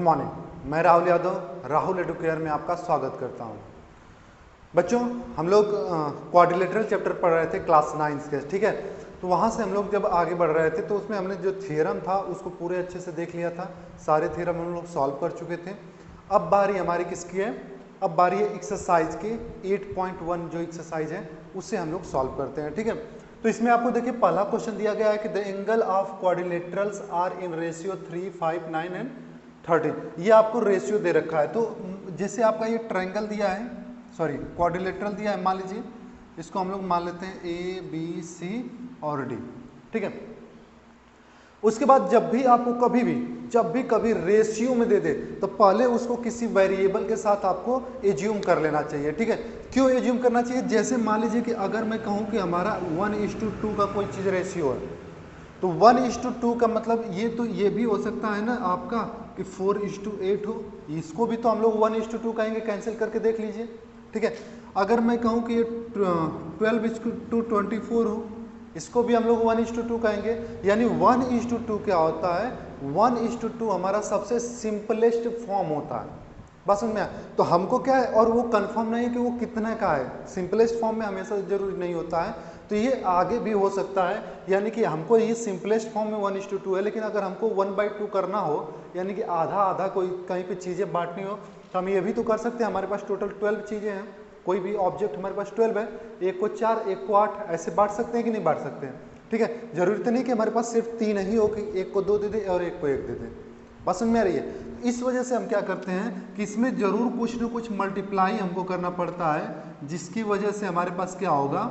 Morning, मैं Rahul Yadav Rahul Educare में आपका स्वागत करता हूं। बच्चों, हम लोग क्वाड्रिलेटरल चैप्टर पढ़ रहे थे क्लास 9 के, ठीक है। तो वहां से हम लोग जब आगे बढ़ रहे थे तो उसमें हमने जो थ्योरम था उसको पूरे अच्छे से देख लिया था, सारे थ्योरम हम लोग सॉल्व कर चुके थे। अब बारी हमारी किसकी है? अब बारी है एक्सरसाइज की 8.1 जो एक्सरसाइज है उससे हम लोग सॉल्व करते हैं, ठीक है। तो इसमें आपको देखिए पहला क्वेश्चन दिया गया है कि the angle of quadrilaterals are in ratio 3, 5, 9 and 13। ये आपको रेशियो दे रखा है। तो जैसे आपका ये ट्रायंगल दिया है, सॉरी क्वाड्रिलेटरल दिया है, मान लीजिए इसको हम लोग मान लेते हैं ए बी सी और डी, ठीक है। उसके बाद जब भी आपको कभी रेशियो में दे दे तो पहले उसको किसी वेरिएबल के साथ आपको एज्यूम कर लेना चाहिए, ठीक है। क्यों एज्यूम करना चाहिए? जैसे मान लीजिए कि अगर मैं कहूं कि हमारा 1:2 का कोई चीज रेशियो है, तो 1:2 का मतलब ये भी हो सकता है ना आपका कि 4:8 हो, इसको भी तो हम लोग 1:2 कहेंगे, कैंसिल करके देख लीजिए, ठीक है। अगर मैं कहूं कि ये 12:24 हो, इसको भी हम लोग 1:2 कहेंगे। यानी 1:2 क्या होता है? 1:2 हमारा सबसे सिंपलेस्ट फॉर्म होता है। बस समझ में आया? तो हमको क्या है, और वो कंफर्म नहीं है कि वो कितने का है, सिंपलेस्ट फॉर्म में हमेशा जरूरी नहीं होता है, तो ये आगे भी हो सकता है। यानी कि हमको ये सिंपलेस्ट फॉर्म में 1:2 है, लेकिन अगर हमको 1/2 करना हो, यानी कि आधा आधा कोई कहीं पे चीज़ें बांटनी हो, तो हम ये भी तो कर सकते हैं। हमारे पास टोटल 12 चीज़ें हैं, कोई भी ऑब्जेक्ट हमारे पास 12 है, एक को 4 एक को 8 ऐसे बांट सकते हैं कि नहीं बांट सकते हैं, ठीक है। जरूरी तो नहीं कि हमारे पास सिर्फ 3 ही हो कि एक को 2 दे दे और एक को 1 दे दे। बस समझ में आ रही है? इस वजह से हम क्या करते हैं कि इसमें जरूर कुछ न कुछ मल्टीप्लाई हमको करना पड़ता है, जिसकी वजह से हमारे पास क्या होगा,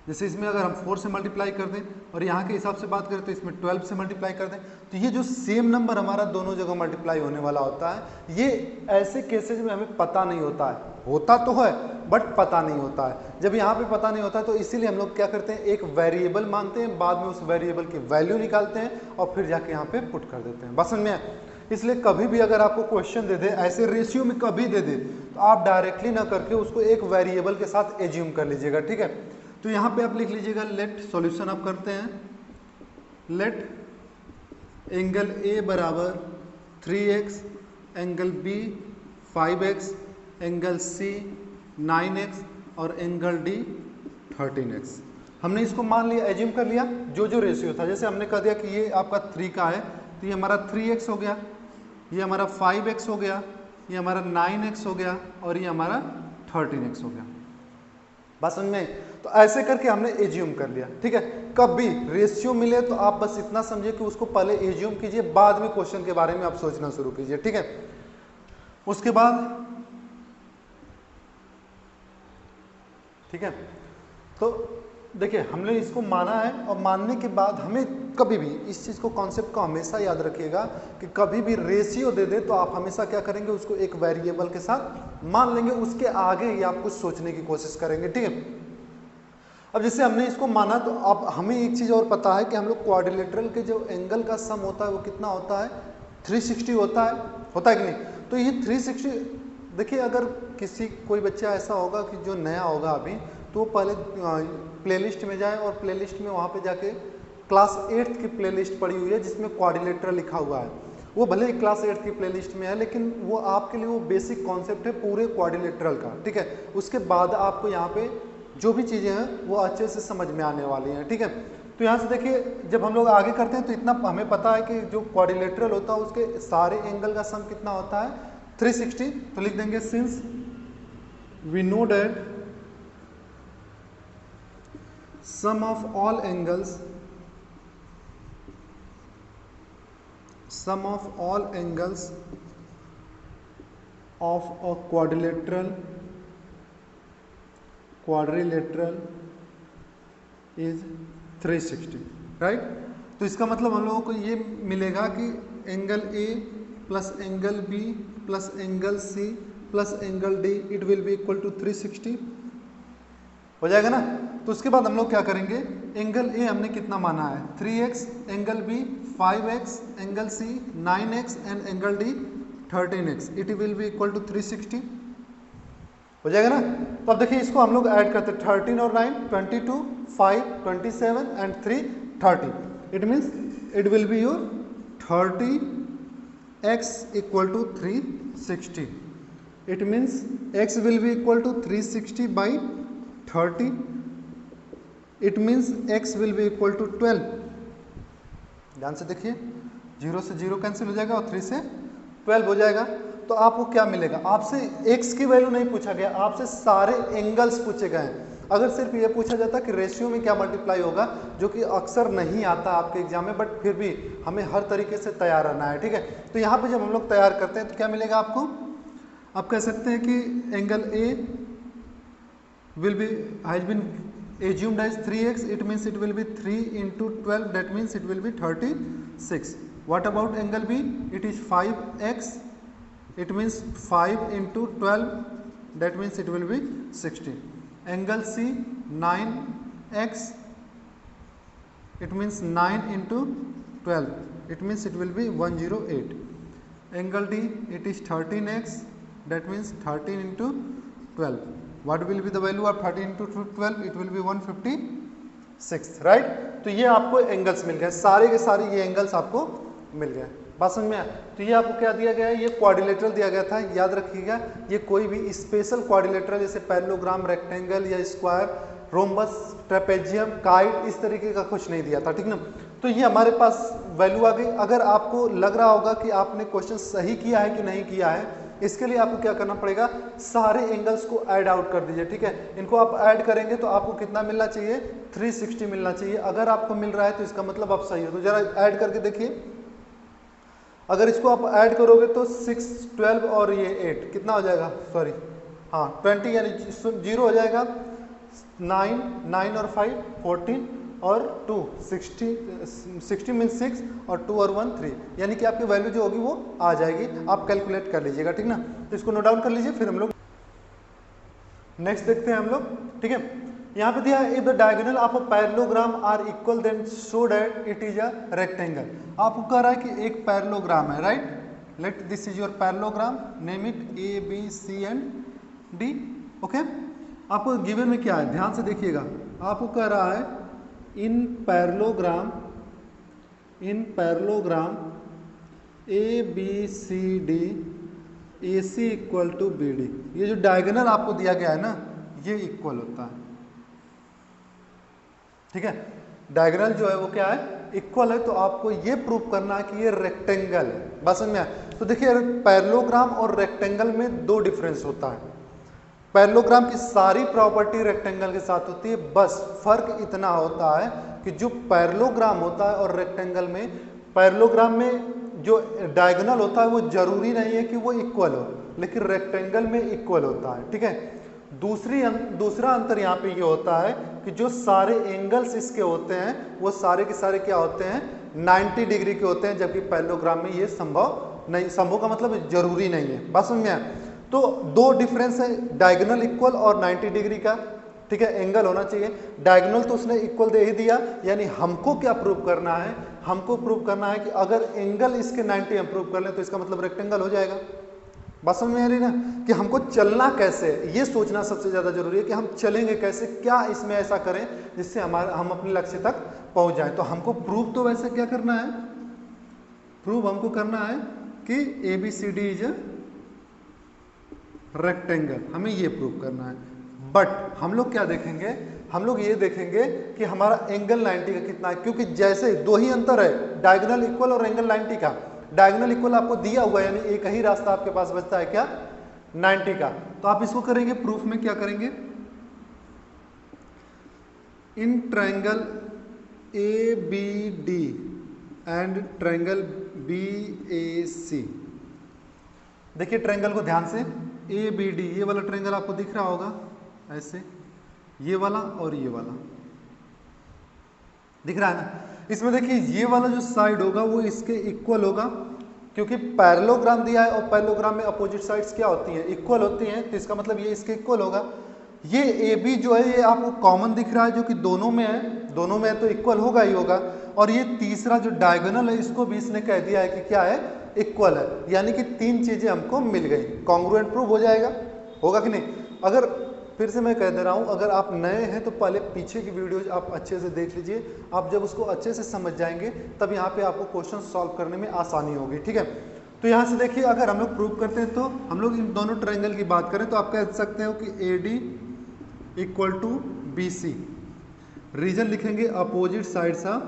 जैसे इसमें अगर हम 4 से मल्टीप्लाई कर दें और यहाँ के हिसाब से बात करें तो इसमें 12 से मल्टीप्लाई कर दें, तो ये जो सेम नंबर हमारा दोनों जगह मल्टीप्लाई होने वाला होता है, ये ऐसे केसेज में हमें पता नहीं होता है, होता तो है बट पता नहीं होता है। जब यहाँ पे पता नहीं होता तो इसीलिए हम लोग क्या करते हैं, एक वेरिएबल मांगते हैं, बाद में उस वेरिएबल की वैल्यू निकालते हैं और फिर जाके यहाँ पे पुट कर देते हैं। बस समझ में? इसलिए कभी भी अगर आपको क्वेश्चन दे दे ऐसे रेशियो में कभी दे दे, तो आप डायरेक्टली ना करके उसको एक वेरिएबल के साथ एज्यूम कर लीजिएगा, ठीक है। तो यहाँ पे आप लिख लीजिएगा, लेट सॉल्यूशन आप करते हैं, लेट एंगल ए बराबर 3x, angle B 5x, angle C 9x और एंगल डी 13x। हमने इसको मान लिया, एज्यूम कर लिया जो रेशियो था। जैसे हमने कह दिया कि ये आपका 3 का है, तो ये हमारा 3x हो गया, ये हमारा 5x हो गया, ये हमारा 9x हो गया और ये हमारा 13x हो गया। बस उनमें तो ऐसे करके हमने एज्यूम कर लिया, ठीक है। कभी रेशियो मिले तो आप बस इतना समझिए कि उसको पहले एज्यूम कीजिए, बाद में क्वेश्चन के बारे में आप सोचना शुरू कीजिए, ठीक है। उसके बाद ठीक है, तो देखिए हमने इसको माना है और मानने के बाद हमें कभी भी इस चीज को, कॉन्सेप्ट को हमेशा याद रखिएगा कि कभी भी रेशियो दे दे तो आप हमेशा क्या करेंगे, उसको एक वेरिएबल के साथ मान लेंगे, उसके आगे ही आप कुछ सोचने की कोशिश करेंगे, ठीक है। अब जैसे हमने इसको माना तो अब हमें एक चीज और पता है कि हम लोग क्वाड्रिलेटरल के जो एंगल का सम होता है वो कितना होता है, 360 होता है कि नहीं? तो ये 360, देखिए अगर किसी कोई बच्चा ऐसा होगा कि जो नया होगा अभी, तो वो पहले प्लेलिस्ट में जाए और प्लेलिस्ट में वहाँ पे जाके क्लास 8 की प्लेलिस्ट पड़ी हुई है जिसमें क्वाड्रिलेटरल लिखा हुआ है। वो भले ही क्लास 8 की प्लेलिस्ट में है, लेकिन वो आपके लिए वो बेसिक कॉन्सेप्ट है पूरे क्वाड्रिलेटरल का, ठीक है। उसके बाद आपको यहाँ पे जो भी चीज़ें हैं वो अच्छे से समझ में आने वाली हैं, ठीक है। तो यहाँ से देखिए जब हम लोग आगे करते हैं तो इतना हमें पता है कि जो क्वाड्रिलेटरल होता है उसके सारे एंगल का सम कितना होता है, 360। तो लिख देंगे, since we know that sum of all angles of a quadrilateral is 360, right. तो इसका मतलब हम लोगों को ये मिलेगा कि angle A plus angle B plus angle C plus angle D it will be equal to 360 हो जाएगा ना। तो उसके बाद हम लोग क्या करेंगे, एंगल ए हमने कितना माना है, 3x, angle B 5x, angle C 9x and angle D 13x, it will be equal to 360 हो जाएगा ना। तो अब देखिए इसको हम लोग ऐड करते हैं, 13 और 9 22, 5 27 and 3 30। It means it will be your 30 x equal to 360. It means x will be equal to 360 by 30. It means x will be equal to 12. ध्यान से देखिए, 0 से 0 कैंसिल हो जाएगा और 3 से 12 हो जाएगा। तो आपको क्या मिलेगा? आपसे x की वैल्यू नहीं पूछा गया, आपसे सारे एंगल्स पूछे गए हैं। अगर सिर्फ ये पूछा जाता कि रेशियो में क्या मल्टीप्लाई होगा, जो कि अक्सर नहीं आता आपके एग्जाम में, बट फिर भी हमें हर तरीके से तैयार रहना है, ठीक है। तो यहाँ पे जब हम लोग तैयार करते हैं तो क्या मिलेगा आपको? आप कह सकते हैं कि angle A will be has been assumed as 3x. It means it will be 3 into 12. That means it will be 36. What about angle B? It is 5x. It means 5 into 12. That means it will be 60. Angle C 9x. It means 9 into 12. It means it will be 108. Angle D, it is 13x. That means 13 into 12. What will be the value of 13 into 12? It will be 156, right? तो ये आपको angles मिल गए, सारे के सारे ये angles आपको मिल गए। बात समझ में आया? तो ये आपको क्या दिया गया है? ये क्वाड्रिलेटरल दिया गया था, याद रखिएगा। ये कोई भी स्पेशल क्वाड्रिलेटरल जैसे पैरेललोग्राम, रेक्टेंगल या स्क्वायर, रोम्बस, ट्रेपेजियम, काइट, इस तरीके का कुछ नहीं दिया था, ठीक ना। तो ये हमारे पास वैल्यू आ गई। अगर आपको लग रहा होगा कि आपने क्वेश्चन सही किया है कि नहीं किया है, इसके लिए आपको क्या करना पड़ेगा? सारे एंगल्स को ऐड आउट कर दीजिए, ठीक है। इनको आप ऐड करेंगे तो आपको कितना मिलना चाहिए? 360 मिलना चाहिए। अगर आपको मिल रहा है तो इसका मतलब आप सही हो। तो जरा ऐड करके देखिए, अगर इसको आप ऐड करोगे तो 6, 12 और ये 8 कितना हो जाएगा? सॉरी, हाँ 20, यानी 0 हो जाएगा। 9 और 5 14 और 2 60 मीन 6 और 2 और 1 3, यानी कि आपकी वैल्यू जो होगी वो आ जाएगी। आप कैलकुलेट कर लीजिएगा, ठीक ना। तो इसको नोट डाउन कर लीजिए, फिर हम लोग नेक्स्ट देखते हैं हम लोग, ठीक है। यहाँ पे दिया है if the diagonal of a parallelogram are equal then show that it is a rectangle. आपको कह रहा है कि एक पैरेललोग्राम है, right. Let this is your parallelogram, name it ABC and D, okay. आपको गिवन में क्या है, ध्यान से देखिएगा। आपको कह रहा है in parallelogram ABCD AC equal to BD। ये जो डायगोनल आपको दिया गया है ना, ये इक्वल होता है, ठीक है। डायगोनल जो है वो क्या है? इक्वल है। तो आपको ये प्रूव करना है कि ये रेक्टेंगल है। बस समझ में आया? तो देखिए, पैरेललोग्राम और रेक्टेंगल में दो डिफरेंस होता है। पैरेललोग्राम की सारी प्रॉपर्टी रेक्टेंगल के साथ होती है, बस फर्क इतना होता है कि जो पैरेललोग्राम होता है और रेक्टेंगल में, पैरेललोग्राम में जो डायगोनल होता है वो जरूरी नहीं है कि वो इक्वल हो, लेकिन रेक्टेंगल में इक्वल होता है, ठीक है। दूसरा अंतर यहाँ पे ये होता है कि जो सारे एंगल्स इसके होते हैं वो सारे के सारे क्या होते हैं? 90 डिग्री के होते हैं, जबकि पैरेललोग्राम में ये संभव नहीं। संभव का मतलब जरूरी नहीं है। बात समझ में आया? तो दो डिफरेंस है, डायगोनल इक्वल और 90 डिग्री का, ठीक है। एंगल होना चाहिए। डायगोनल तो उसने इक्वल दे ही दिया, यानी हमको क्या प्रूव करना है? हमको प्रूव करना है कि अगर एंगल इसके 90 हम प्रूव कर लें तो इसका मतलब रेक्टेंगल हो जाएगा। बात समझ में आ रही ना, कि हमको चलना कैसे, ये सोचना सबसे ज्यादा जरूरी है कि हम चलेंगे कैसे, क्या इसमें ऐसा करें जिससे हम अपने लक्ष्य तक पहुंच जाएं। तो हमको प्रूव तो वैसे क्या करना है? प्रूव हमको करना है कि ABCD इज अ रेक्टेंगल, हमें ये प्रूव करना है। बट हम लोग क्या देखेंगे? हम लोग ये देखेंगे कि हमारा एंगल 90 का कितना है, क्योंकि जैसे दो ही अंतर है, डायगोनल इक्वल और एंगल 90 का। डायगोनल इक्वल आपको दिया हुआ है, यानी एक ही रास्ता आपके पास बचता है, क्या? 90 का। तो आप इसको करेंगे प्रूफ में, क्या करेंगे? In triangle ABD and triangle BAC। देखिए ट्रायंगल को ध्यान से, ABD, ये वाला ट्रायंगल आपको दिख रहा होगा ऐसे, ये वाला और ये वाला दिख रहा है ना। इसमें देखिए ये वाला जो साइड होगा वो इसके इक्वल होगा, क्योंकि पैरेललोग्राम दिया है और पैरेललोग्राम में अपोजिट साइड्स क्या होती हैं? इक्वल होती हैं। तो इसका मतलब ये इसके इक्वल होगा। ये AB जो है ये आपको कॉमन दिख रहा है, जो कि दोनों में है, दोनों में है तो इक्वल होगा ही होगा। और ये तीसरा जो डायगोनल है इसको भी इसने कह दिया है कि क्या है? इक्वल है। यानी कि तीन चीजें हमको मिल गई, कॉन्ग्रुएंट प्रूव हो जाएगा, होगा कि नहीं? अगर फिर से मैं कह दे रहा हूं, अगर आप नए हैं तो पहले पीछे की वीडियोज आप अच्छे से देख लीजिए। आप जब उसको अच्छे से समझ जाएंगे तब यहाँ पे आपको क्वेश्चन सॉल्व करने में आसानी होगी, ठीक है। तो यहाँ से देखिए अगर हम लोग प्रूव करते हैं तो हम लोग इन दोनों ट्रायंगल की बात करें तो आप कह सकते हो कि AD equal to BC, reason लिखेंगे opposite sides of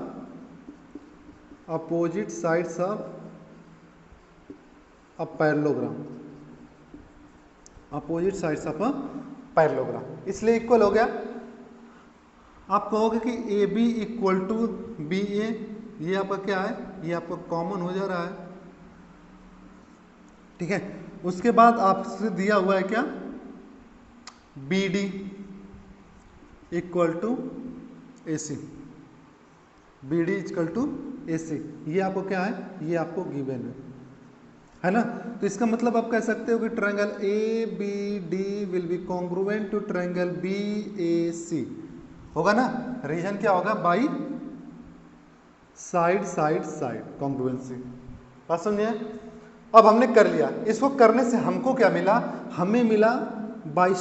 a parallelogram, opposite sides of a parallelogram, इसलिए इक्वल हो गया। आप कहोगे कि AB इक्वल टू BA, ये आपका क्या है, ये आपका कॉमन हो जा रहा है, ठीक है। उसके बाद आपसे दिया हुआ है क्या, BD equal to AC, BD equal to AC, ये आपको क्या है, ये आपको गिवन है ना। तो इसका मतलब आप कह सकते हो कि triangle ABD will be congruent to triangle BAC, होगा ना। रीजन क्या होगा, बाई साइड कॉन्ग्रुएंसी। बात समझिए। अब हमने कर लिया, इसको करने से हमको क्या मिला, हमें मिला बाई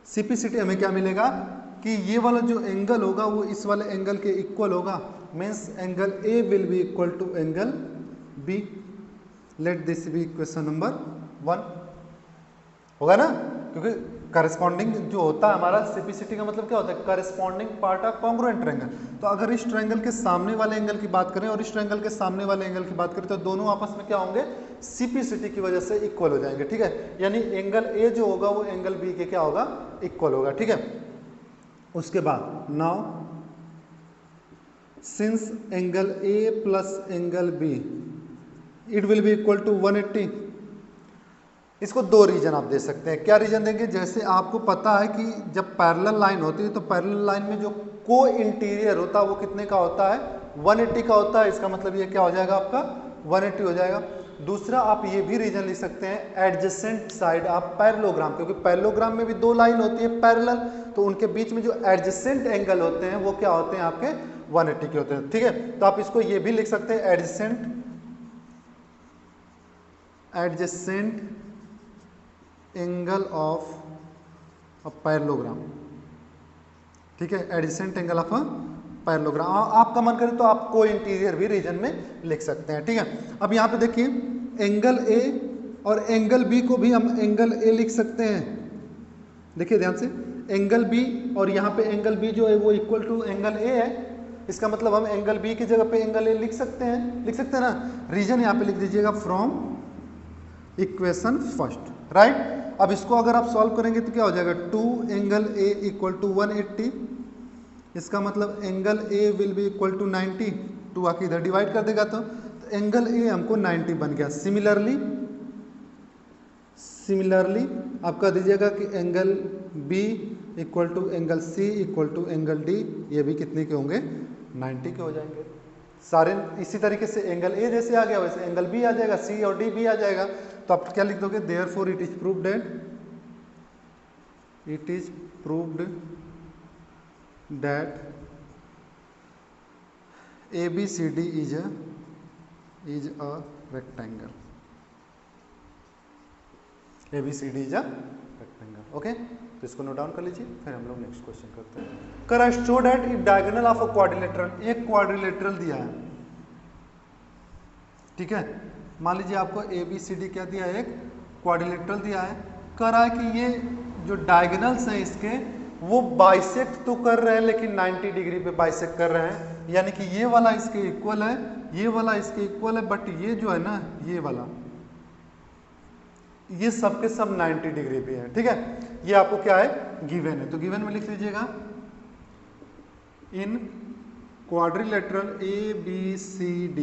CPCT हमें क्या मिलेगा कि ये वाला जो एंगल होगा वो इस वाले एंगल के इक्वल होगा, means angle A will be equal to angle B। Let this be question number 1, होगा ना, क्योंकि करस्पॉन्डिंग जो होता है हमारा CPCT का मतलब क्या होता है, corresponding part of congruent triangle. तो अगर इस ट्रायंगल के सामने वाले एंगल की बात करें और इस ट्रायंगल के सामने वाले एंगल की बात करें तो दोनों आपस में क्या होंगे, CPCT की वजह से इक्वल हो जाएंगे, ठीक है। यानी एंगल A जो होगा वो एंगल B के क्या होगा, इक्वल होगा, ठीक है। उसके बाद now since angle A plus angle B it will be equal to 180, इसको दो रीजन आप दे सकते हैं। क्या रीजन देंगे, जैसे आपको पता है कि जब पैरेलल लाइन होती है तो पैरेलल लाइन में जो को इंटीरियर होता है वो कितने का होता है, 180 का होता है। इसका मतलब ये क्या हो जाएगा, आपका 180 हो जाएगा। दूसरा आप ये भी रीजन लिख सकते हैं एडजेसेंट साइड ऑफ पैरेललोग्राम, क्योंकि पैरेललोग्राम में भी दो लाइन होती है पैरेलल, तो उनके बीच में जो एडजेसेंट एंगल होते हैं वो क्या होते हैं, आपके 180 के होते हैं, ठीक है। तो आप इसको ये भी लिख सकते हैं adjacent angle of a parallelogram, ठीक है, adjacent angle of a parallelogram. आपका मन करे तो आप को इंटीरियर भी रीजन में लिख सकते हैं, ठीक है। अब यहाँ पे देखिए एंगल A और एंगल B को भी हम एंगल A लिख सकते हैं, देखिए ध्यान से, एंगल B और यहाँ पे एंगल B जो है वो इक्वल टू एंगल A है। इसका मतलब हम एंगल B की जगह पे एंगल A लिख सकते हैं ना। रीजन यहाँ पे लिख दीजिएगा फ्रॉम इक्वेशन फर्स्ट, राइट। अब इसको अगर आप सॉल्व करेंगे तो क्या हो जाएगा, 2 एंगल A इक्वल टू 180, इसका मतलब angle A will be equal to 90, 2 आके इधर डिवाइड कर देगा तो एंगल A हमको 90 बन गया। सिमिलरली आप कह दीजिएगा कि angle B equal to angle C equal to angle D, ये भी कितने के होंगे, 90 के हो जाएंगे सारे। इसी तरीके से एंगल A जैसे आ गया वैसे एंगल B आ जाएगा, C और D भी आ जाएगा। तो आप क्या लिख दोगे, therefore it is proved that ABCD is a rectangle, ABCD is a rectangle, okay. तो इसको नोट डाउन कर लीजिए, फिर हम लोग नेक्स्ट क्वेश्चन करते हैं। कर I show that if diagonal of a quadrilateral, एक क्वाड्रिलेटरल दिया है, ठीक है। मान लीजिए आपको ABCD क्या दिया है, एक क्वाड्रिलेटरल दिया है। कह रहा है कि ये जो डायगोनल्स हैं इसके वो बाइसेक्ट तो कर रहे हैं लेकिन 90 डिग्री पे बाइसेक्ट कर रहे हैं, यानी कि ये वाला इसके इक्वल है, ये वाला इसके इक्वल है, बट ये जो है ना, ये वाला, ये सब के सब 90 डिग्री पे है, ठीक है। ये आपको क्या है, गिवन है। तो गिवन में लिख लीजिएगा इन क्वाड्रिलेटरल ABCD,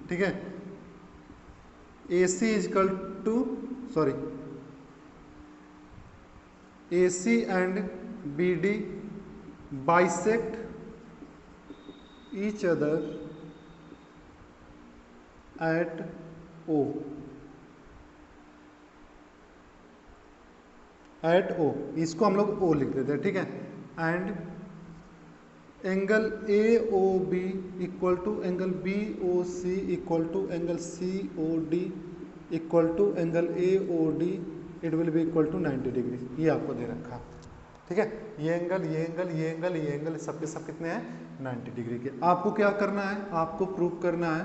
ठीक है, AC equal to AC and BD bisect each other at O, इसको हम लोग O लिख देते हैं, ठीक है। And angle AOB equal to angle BOC equal to angle COD equal to angle AOD, it will be equal to 90 degree. ये आपको दे रखा, ठीक है। ये एंगल सबके सब कितने हैं, 90 डिग्री के। आपको क्या करना है, आपको प्रूव करना है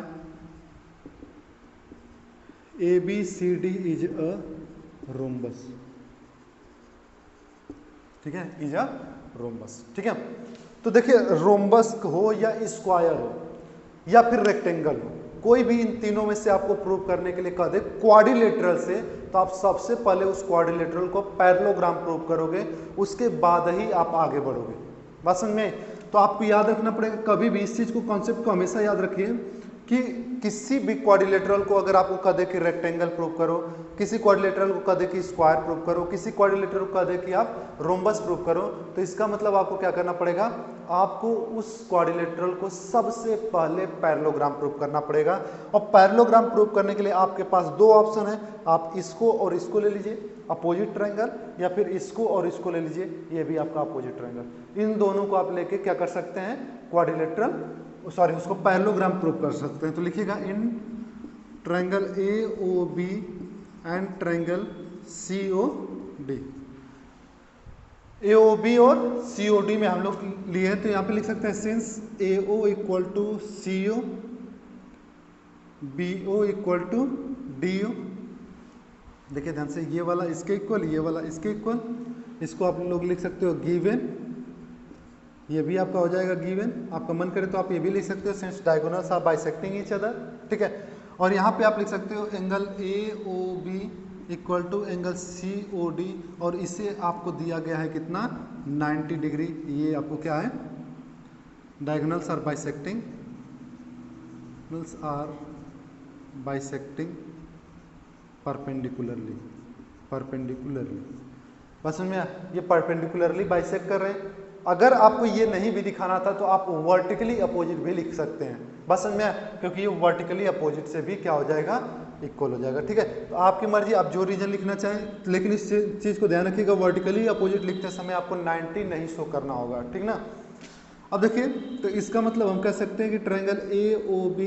ABCD इज अ रोम्बस, ठीक है, इज अ रोम्बस, ठीक है। तो देखिए रोम्बस हो या स्क्वायर हो या फिर रेक्टेंगल हो, कोई भी इन तीनों में से आपको प्रूव करने के लिए कह दे क्वाड्रिलेटरल से, तो आप सबसे पहले उस क्वाड्रिलेटरल को पैरेललोग्राम प्रूव करोगे, उसके बाद ही आप आगे बढ़ोगे। बात समझ में? तो आपको याद रखना पड़ेगा, कभी भी इस चीज को, कॉन्सेप्ट को हमेशा याद रखिए कि किसी भी क्वाड्रिलेटरल को अगर आपको कह दे कि रेक्टेंगल प्रूव करो, किसी क्वाड्रिलेटरल को कह दे कि स्क्वायर प्रूव करो, किसी क्वाड्रिलेटरल को कह दे कि आप रोम्बस प्रूव करो, तो इसका मतलब आपको क्या करना पड़ेगा, आपको उस क्वाड्रिलेटरल को सबसे पहले पैरेललोग्राम प्रूव करना पड़ेगा। और पैरेललोग्राम प्रूव करने के लिए आपके पास दो ऑप्शन है, आप इसको और इसको ले लीजिए अपोजिट ट्रायंगल, या फिर इसको और इसको ले लीजिए, ये भी आपका अपोजिट ट्रायंगल। इन दोनों को आप लेके क्या कर सकते हैं, क्वाड्रिलेटरल सॉरी उसको पैरेललोग्राम प्रूव कर सकते हैं। तो लिखिएगा इन triangle AOB and triangle COD। AOB और COD में हम लोग लिए हैं, तो यहाँ पे लिख सकते हैं since AO equal to CO, BO equal to DO। देखिए ध्यान से, ये वाला इसके इक्वल, ये वाला इसके इक्वल, इसको आप लोग लिख सकते हो गिवन, ये भी आपका हो जाएगा गिवन। आपका मन करे तो आप ये भी लिख सकते हो since diagonals are bisecting each other, ठीक है। और यहाँ पे आप लिख सकते हो angle AOB equal to angle COD, और इसे आपको दिया गया है कितना, 90 डिग्री। ये आपको क्या है, डायगोनल्स आर बाइसेक्टिंग, परपेंडिकुलरली, बस समझ में, ये परपेंडिकुलरली बाइसेक्ट कर रहे हैं। अगर आपको ये नहीं भी दिखाना था तो आप वर्टिकली अपोजिट भी लिख सकते हैं, बस समझ में, क्योंकि ये वर्टिकली अपोजिट से भी क्या हो जाएगा, इक्वल हो जाएगा, ठीक है। तो आपकी मर्जी, आप जो रीजन लिखना चाहें, लेकिन इस चीज को ध्यान रखिएगा, वर्टिकली अपोजिट लिखते समय आपको 90 नहीं शो करना होगा, ठीक ना। अब देखिए, तो इसका मतलब हम कह सकते हैं कि triangle AOB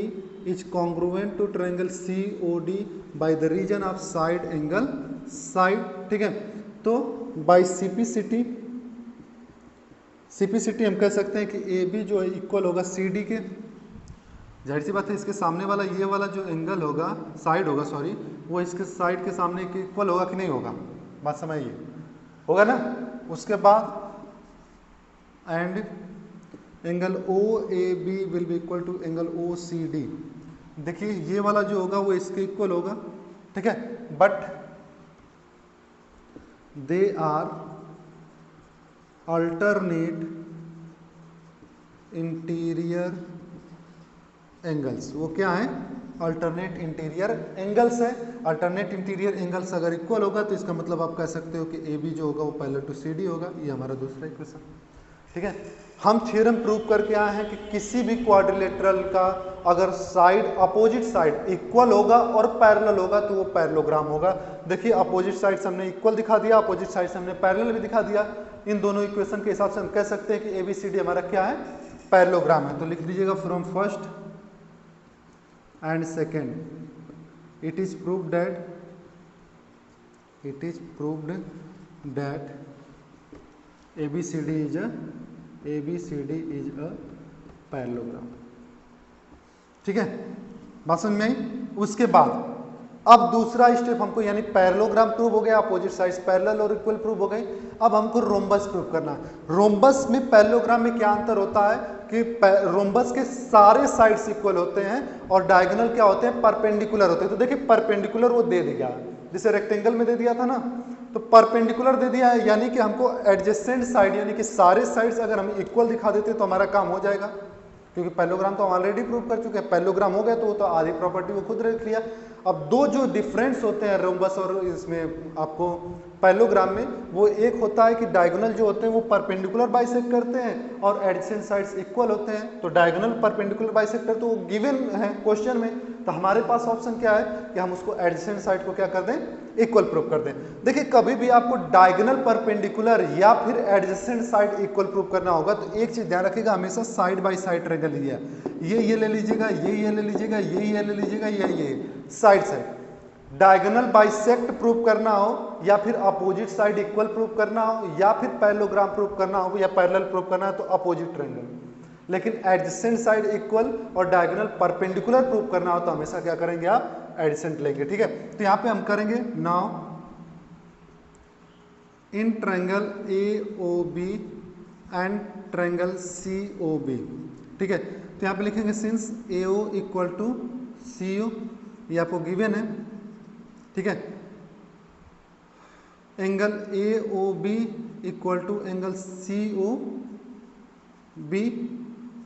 is congruent to triangle COD by the reason of side angle side, ठीक है। तो बाय CPCT हम कह सकते हैं कि AB जो है इक्वल होगा CD के, जाहिर सी बात है इसके सामने वाला ये वाला जो एंगल होगा, साइड होगा सॉरी, वो इसके साइड के सामने के इक्वल होगा कि नहीं होगा, बात समझिए, होगा ना। उसके बाद and angle OAB will be equal to angle OCD। देखिए ये वाला जो होगा वो इसके इक्वल होगा, ठीक है, but they are alternate interior angles. वो क्या है, अल्टरनेट इंटीरियर एंगल्स है। अल्टरनेट इंटीरियर एंगल्स अगर इक्वल होगा तो इसका मतलब आप कह सकते हो कि AB जो होगा वो पैरेलल टू CD होगा। ये हमारा दूसरा इक्वेशन, ठीक है। हम थ्योरम प्रूव करके आए हैं कि किसी भी क्वाड्रिलेटरल का अगर साइड, अपोजिट साइड इक्वल होगा और पैरेलल होगा तो वो पैरेललोग्राम होगा। देखिए अपोजिट साइड से हमने इक्वल दिखा दिया, अपोजिट साइड से हमने पैरेलल भी दिखा दिया। इन दोनों इक्वेशन के हिसाब से हम कह सकते हैं कि ABCD हमारा क्या है, पैरेललोग्राम है। तो लिख दीजिएगा from first and second it is proved that ABCD is a parallelogram, ठीक है, बात समझ में आई। उसके बाद अब दूसरा स्टेप हमको, यानी पैरेललोग्राम प्रूव हो गया, अपोजिट साइड्स पैरेलल और इक्वल प्रूव हो गई। अब हमको रोम्बस प्रूव करना है। रोम्बस में पैरेललोग्राम में क्या अंतर होता है कि रोम्बस के सारे साइड्स इक्वल होते हैं और डायगोनल क्या होते हैं, परपेंडिकुलर होते हैं। तो देखिए परपेंडिकुलर वो दे दिया, जैसे रेक्टेंगल में दे दिया था ना, तो परपेंडिकुलर दे दिया है, यानी कि हमको एडजेसेंट साइड, यानी कि सारे साइड्स अगर हम इक्वल दिखा देते तो हमारा काम हो जाएगा, क्योंकि पैरेललोग्राम तो हम ऑलरेडी प्रूव कर चुके हैं। पैरेललोग्राम हो गया तो वो तो आधी प्रॉपर्टी वो खुद रख लिया। अब दो जो डिफरेंस होते हैं रोम्बस और इसमें आपको पैरेललोग्राम में, वो एक होता है कि डायगोनल जो होते हैं वो परपेंडिकुलर बाइसेक्ट करते हैं और एडजेसेंट साइड्स इक्वल होते हैं। तो डायगोनल परपेंडिकुलर बाइसेक्ट करते, तो वो गिवन है क्वेश्चन में, तो हमारे पास ऑप्शन क्या है कि हम उसको एडजेसेंट साइड को क्या कर दें, इक्वल प्रूव कर दें। देखिए कभी भी आपको डायगोनल परपेंडिकुलर या फिर एडजेसेंट साइड इक्वल प्रूव करना होगा तो एक चीज ध्यान रखिएगा, हमेशा साइड बाय साइड ट्रायंगल लीजिएगा। ये ले लीजिएगा, ये ले लीजिएगा, ये ले लीजिएगा, ये side side. Diagonal bisect prove करना हो या फिर अपोजिट साइड इक्वल प्रूव करना हो या फिर पैरेललोग्राम प्रूव करना हो या पैरेलल प्रूव करना है तो अपोजिट ट्रायंगल। लेकिन एडजेसेंट साइड इक्वल और डायगोनल परपेंडिकुलर प्रूव करना हो तो हमेशा क्या करेंगे आप, एडिसेंट लेंगे, ठीक है। तो यहाँ पे हम करेंगे now in triangle AOB and triangle COB, ठीक है। तो यहाँ पे लिखेंगे since AO equal to CO, ये आपको गिवन है, ठीक है। Angle AOB equal to angle COB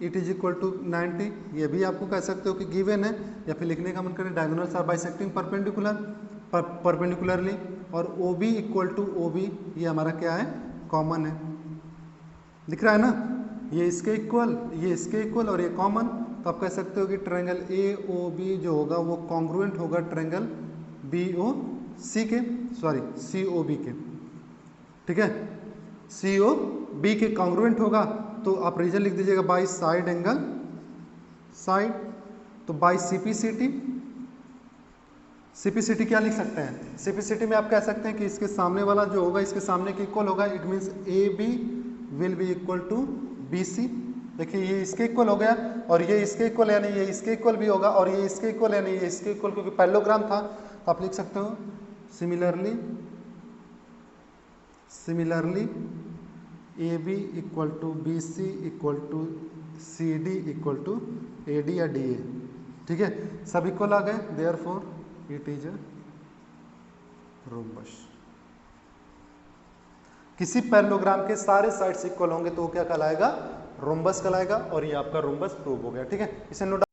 it is equal to 90, ये भी आपको कह सकते हो कि गिवन है, या फिर लिखने का मन करे डायगोनल्स आर बाइसेक्टिंग परपेंडिकुलरली, और OB इक्वल टू OB ये हमारा क्या है, कॉमन है, दिख रहा है ना, ये इसके इक्वल, ये इसके इक्वल और ये कॉमन। तो आप कह सकते हो कि ट्रायंगल AOB जो होगा वो कॉन्ग्रुएंट होगा ट्रायंगल BOC के, सॉरी COB के, ठीक है, COB के कॉन्ग्रुएंट होगा। तो आप रीजन लिख दीजिएगा बाई साइड एंगल साइड, तो बाई CPCT क्या लिख सकते हैं, CPCT में आप कह सकते हैं कि इसके सामने वाला जो होगा इसके सामने के इक्वल होगा, it means AB will be equal to BC। देखिए ये इसके इक्वल हो गया और ये इसके इक्वल, यानी ये इसके इक्वल भी होगा और ये इसके इक्वल, यानी ये इसके इक्वल, क्योंकि पैरेललोग्राम था। तो आप लिख सकते हो similarly AB equal to BC equal to CD equal to AD या DA, ठीक है, सब इक्वल आ गए, therefore it is a rhombus. किसी पैरेललोग्राम के सारे साइड्स इक्वल होंगे तो वो क्या कहलाएगा, रोम्बस कहलाएगा, और ये आपका रोम्बस प्रूव हो गया, ठीक है। इसे नोट